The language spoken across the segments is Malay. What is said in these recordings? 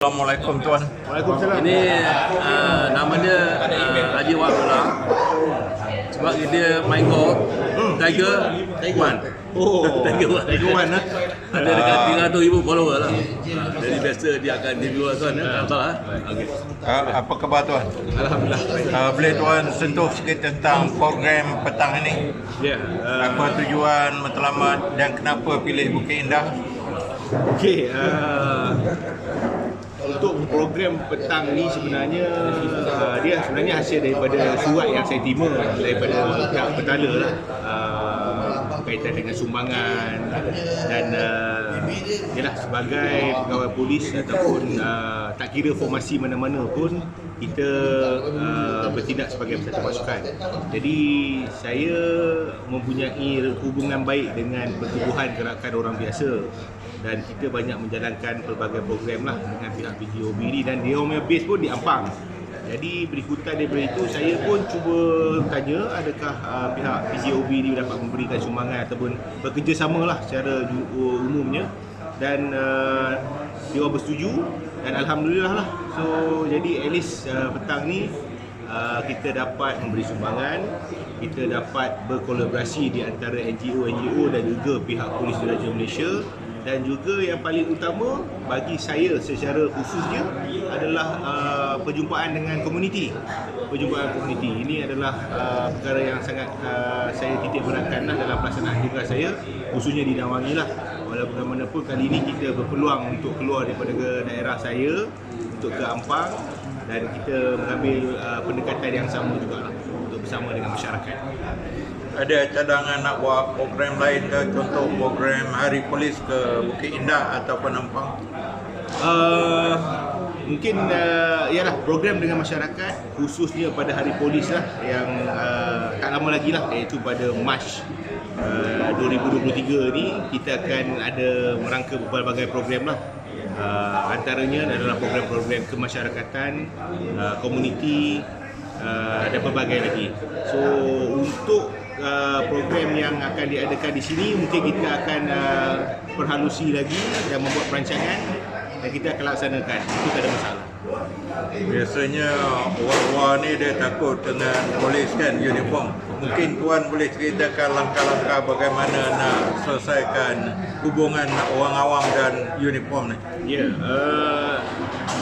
Assalamualaikum tuan. Waalaikumsalam. Ini nama dia Haji Wabula. Sebab dia main golf Tiger One. Oh, Tiger One lah. Ada dekat 300,000 follower lah. Jadi biasa dia akan debut lah tuan. Salah. Okey. Apa khabar tuan? Alhamdulillah. Boleh tuan sentuh sikit tentang program petang ini? Ya. Apa tujuan, matlamat dan kenapa pilih Bukit Indah? Okey. Untuk program petang ni sebenarnya dia sebenarnya hasil daripada surat yang saya terima daripada pihak petala lah, berkaitan dengan sumbangan dan yalah, sebagai pegawai polis ataupun tak kira formasi mana-mana pun kita bertindak sebagai peserta pasukan. Jadi saya mempunyai hubungan baik dengan pertubuhan gerakan orang biasa dan kita banyak menjalankan pelbagai program lah dengan pihak PGOB ni, dan dia punya base pun di Ampang. Jadi berikutan daripada itu saya pun cuba tanya adakah pihak PGOB ni dapat memberikan sumbangan ataupun bekerjasama lah secara umumnya, dan dia bersetuju dan Alhamdulillah lah. So jadi at least petang ni kita dapat memberi sumbangan, kita dapat berkolaborasi di antara NGO dan juga pihak Polis Diraja Malaysia. Dan juga yang paling utama bagi saya secara khususnya adalah perjumpaan dengan komuniti. Perjumpaan komuniti ini adalah perkara yang sangat saya titik beratkan lah dalam pelaksanaan tugas saya, khususnya di Dawangi lah. Walaupun bagaimanapun kali ini kita berpeluang untuk keluar daripada daerah saya untuk ke Ampang, dan kita mengambil pendekatan yang sama jugalah untuk bersama dengan masyarakat. Ada cadangan nak buat program lain ke, contoh program Hari Polis ke Bukit Indah ataupun Ampang? Mungkin ialah program dengan masyarakat, khususnya pada Hari Polis lah yang tak lama lagi lah, iaitu pada Mac 2023 ni kita akan ada merangka berbagai program lah. Antaranya adalah program-program kemasyarakatan, komuniti dan pelbagai lagi. So untuk program yang akan diadakan di sini mungkin kita akan perhalusi lagi dan membuat perancangan dan kita akan laksanakan. Itu tak ada masalah. Biasanya orang-orang ni dia takut dengan polis kan, uniform. Mungkin tuan boleh ceritakan langkah-langkah bagaimana nak selesaikan hubungan orang awam dan uniform ni? Ya,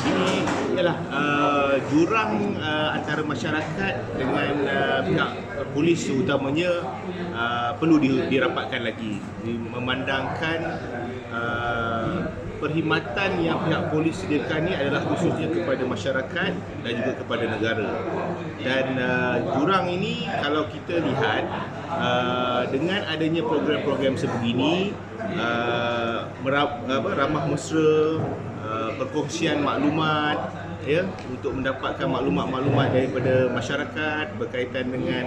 ini ialah jurang antara masyarakat dengan pihak polis utamanya perlu dirapatkan lagi, memandangkan perkhidmatan yang pihak polis sediakan ni adalah khususnya kepada masyarakat dan juga kepada negara. Dan jurang ini kalau kita lihat dengan adanya program-program sebegini, ramah mesra, perkongsian maklumat ya, untuk mendapatkan maklumat-maklumat daripada masyarakat berkaitan dengan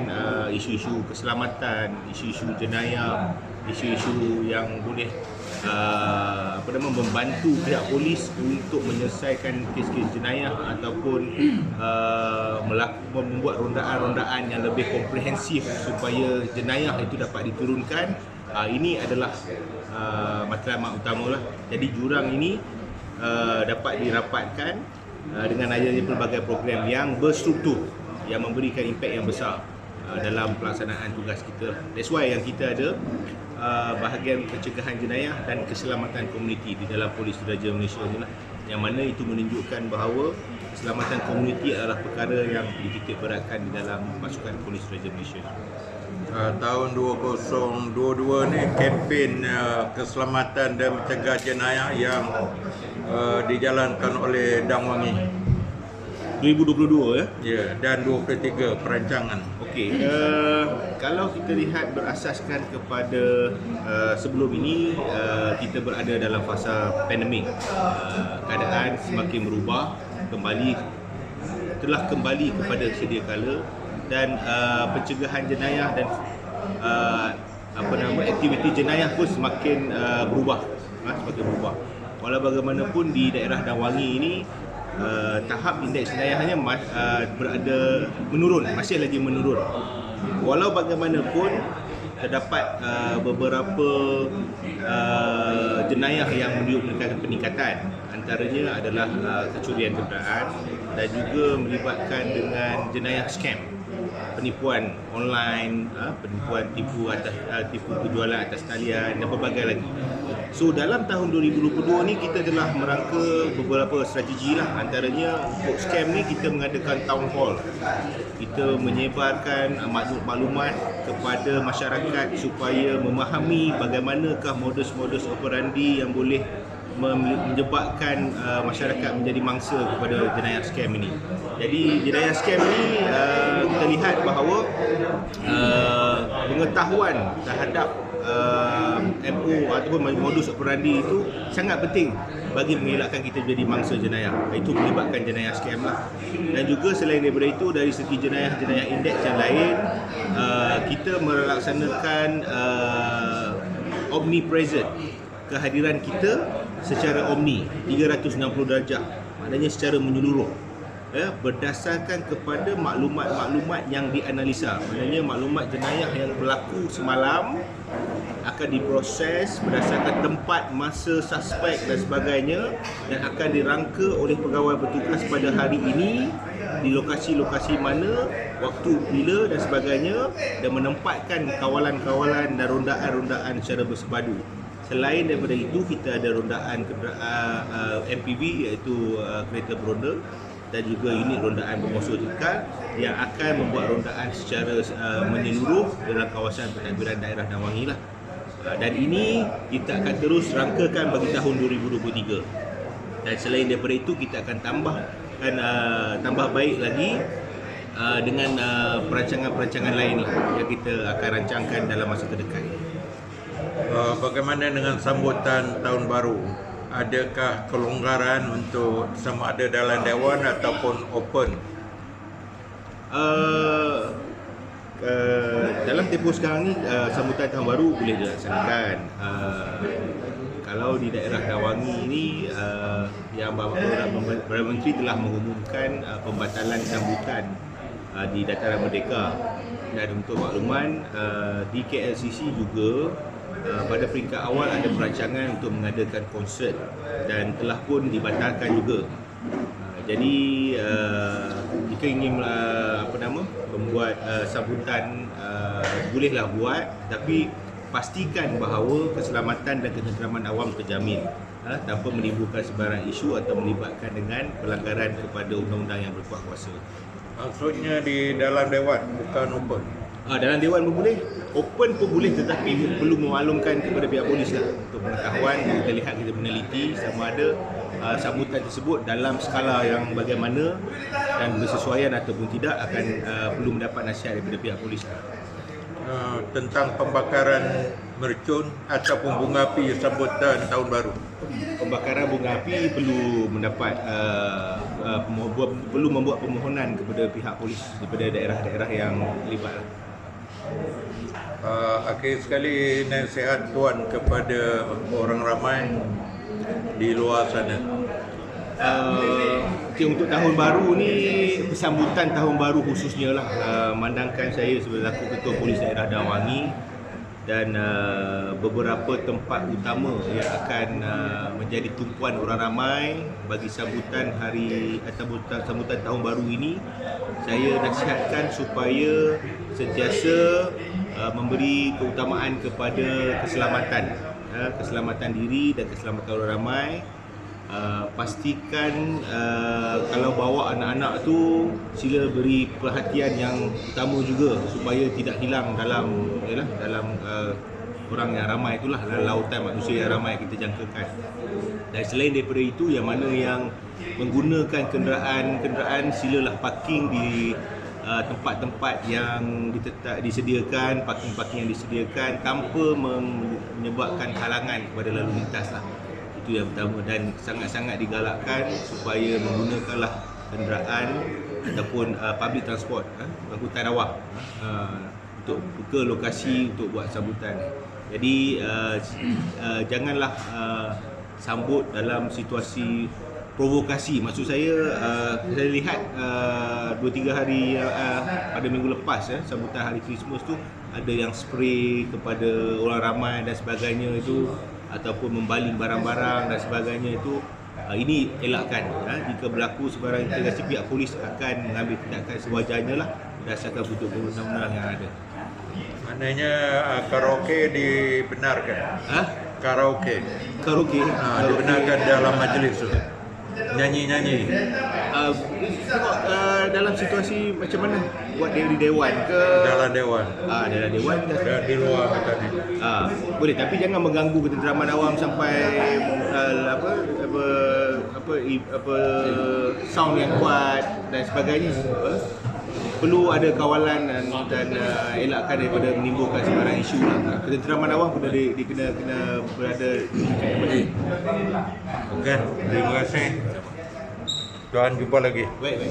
isu-isu keselamatan, isu-isu jenayah, isu-isu yang boleh membantu pihak polis untuk menyelesaikan kes-kes jenayah ataupun membuat rondaan-rondaan yang lebih komprehensif supaya jenayah itu dapat diturunkan. Ini adalah matlamat utama lah. Jadi jurang ini dapat dirapatkan dengan adanya pelbagai program yang berstruktur yang memberikan impak yang besar dalam pelaksanaan tugas kita. That's why yang kita ada bahagian pencegahan jenayah dan keselamatan komuniti di dalam Polis Diraja Malaysia ni lah, yang mana itu menunjukkan bahawa keselamatan komuniti adalah perkara yang dititik beratkan di dalam pasukan Polis Diraja Malaysia. Tahun 2022 ni kempen keselamatan dan mencegah jenayah yang dijalankan oleh Dawangi 2022 ya? ya, dan 23 perancangan. Okey, kalau kita lihat berasaskan kepada sebelum ini kita berada dalam fasa pandemik, keadaan semakin berubah, telah kembali kepada sedia kala, dan pencegahan jenayah dan aktiviti jenayah pun semakin berubah, semakin berubah. Walau bagaimanapun di daerah Dawangi ini tahap indeks jenayahnya berada menurun, masih lagi menurun. Walau bagaimanapun terdapat beberapa jenayah yang menunjukkan peningkatan. antaranya adalah kecurian kenderaan dan juga melibatkan dengan jenayah scam, penipuan online, penipuan tipu penjualan atas talian dan pelbagai lagi. So dalam tahun 2022 ni kita telah merangka beberapa strategi lah. Antaranya untuk scam ni kita mengadakan town hall. Kita menyebarkan maklumat kepada masyarakat supaya memahami bagaimanakah modus-modus operandi yang boleh menyebabkan masyarakat menjadi mangsa kepada jenayah scam ini. Jadi jenayah scam ni kita lihat bahawa pengetahuan terhadap MO ataupun modus operandi itu sangat penting bagi mengelakkan kita jadi mangsa jenayah. Itu melibatkan jenayah scam lah. Dan juga selain daripada itu, dari segi jenayah-jenayah indeks yang lain, kita melaksanakan omnipresent, kehadiran kita secara omni 360 darjah, maknanya secara menyeluruh, berdasarkan kepada maklumat-maklumat yang dianalisa. Maknanya maklumat jenayah yang berlaku semalam akan diproses berdasarkan tempat, masa, suspek dan sebagainya, dan akan dirangka oleh pegawai bertugas pada hari ini di lokasi-lokasi mana, waktu bila dan sebagainya, dan menempatkan kawalan-kawalan dan rondaan-rondaan secara bersepadu. Selain daripada itu, kita ada rondaan MPV, iaitu kereta beronda, dan juga unit rondaan bermotor tunggal yang akan membuat rondaan secara menyeluruh dalam kawasan pentadbiran daerah dan Wangi lah. Dan ini kita akan terus rangkakan bagi tahun 2023. Dan selain daripada itu, kita akan tambah baik lagi dengan perancangan-perancangan lain lah yang kita akan rancangkan dalam masa terdekat. Bagaimana dengan sambutan tahun baru? Adakah kelonggaran untuk sama ada dalam dewan ataupun open? Dalam tempoh sekarang ni, sambutan tahun baru boleh dilaksanakan. Kalau di daerah Dawangi ini, yang Perdana Menteri telah mengumumkan pembatalan sambutan di Dataran Merdeka. Dan untuk makluman, di KLCC juga pada peringkat awal ada perancangan untuk mengadakan konsert dan telah pun dibatalkan juga. Jadi jika ingin membuat sambutan, bolehlah buat, tapi pastikan bahawa keselamatan dan ketenteraman awam terjamin, tanpa menimbulkan sebarang isu atau melibatkan dengan pelanggaran kepada undang-undang yang berkuat kuasa. Maksudnya di dalam dewan, bukan open? Dalam dewan pun boleh, open pun boleh, tetapi perlu memaklumkan kepada pihak polis lah. Untuk pengetahuan, kita lihat, kita meneliti sama ada sambutan tersebut dalam skala yang bagaimana dan bersesuaian ataupun tidak, akan perlu mendapat nasihat daripada pihak polis lah. Tentang pembakaran mercun ataupun bunga api sambutan tahun baru. Pembakaran bunga api perlu mendapat perlu membuat permohonan kepada pihak polis daripada daerah-daerah yang terlibat. Akhir sekali, nasihat Tuan kepada orang ramai di luar sana. Untuk tahun baru ni, sambutan tahun baru khususnya lah, mandangkan saya selaku Ketua Polis Daerah Dawangi dan beberapa tempat utama yang akan menjadi tumpuan orang ramai bagi sambutan sambutan tahun baru ini, saya nasihatkan supaya sentiasa memberi keutamaan kepada keselamatan diri dan keselamatan orang ramai. Pastikan kalau bawa anak-anak tu, sila beri perhatian yang utama juga supaya tidak hilang dalam orang yang ramai itulah, dalam lautan manusia yang ramai kita jangkakan. Dan selain daripada itu, yang mana yang menggunakan kenderaan silalah parking di tempat-tempat yang disediakan, parking-parking yang disediakan tanpa menyebabkan halangan kepada lalu lintas lah. Itu yang pertama, dan sangat-sangat digalakkan supaya menggunakanlah kenderaan ataupun public transport, angkutan awam untuk ke lokasi untuk buat sambutan. Jadi janganlah sambut dalam situasi provokasi. Maksud saya lihat 2-3 hari pada minggu lepas, sambutan hari Christmas tu ada yang spray kepada orang ramai dan sebagainya itu, ataupun membaling barang-barang dan sebagainya itu, ini elakkan. Jika berlaku sebarang interogasi, pihak polis akan mengambil tindakan sewajarnya lah berdasarkan bentuk undang-undang yang ada. Maknanya karaoke dibenarkan. Karaoke. Karaoke Dibenarkan dalam majlis tu. Nyanyi-nyanyi. Tengok dalam situasi macam mana, buat di dewan ke Dalam dewan. dalam dewan Dan di luar tadi. boleh, tapi jangan mengganggu ketenteraman awam sampai sound yang kuat dan sebagainya. Perlu ada kawalan dan elakkan daripada menimbulkan sebarang isu lah. Ketenteraman awam kena kena berada di Okey, terima kasih. Tuan jumpa lagi. baik.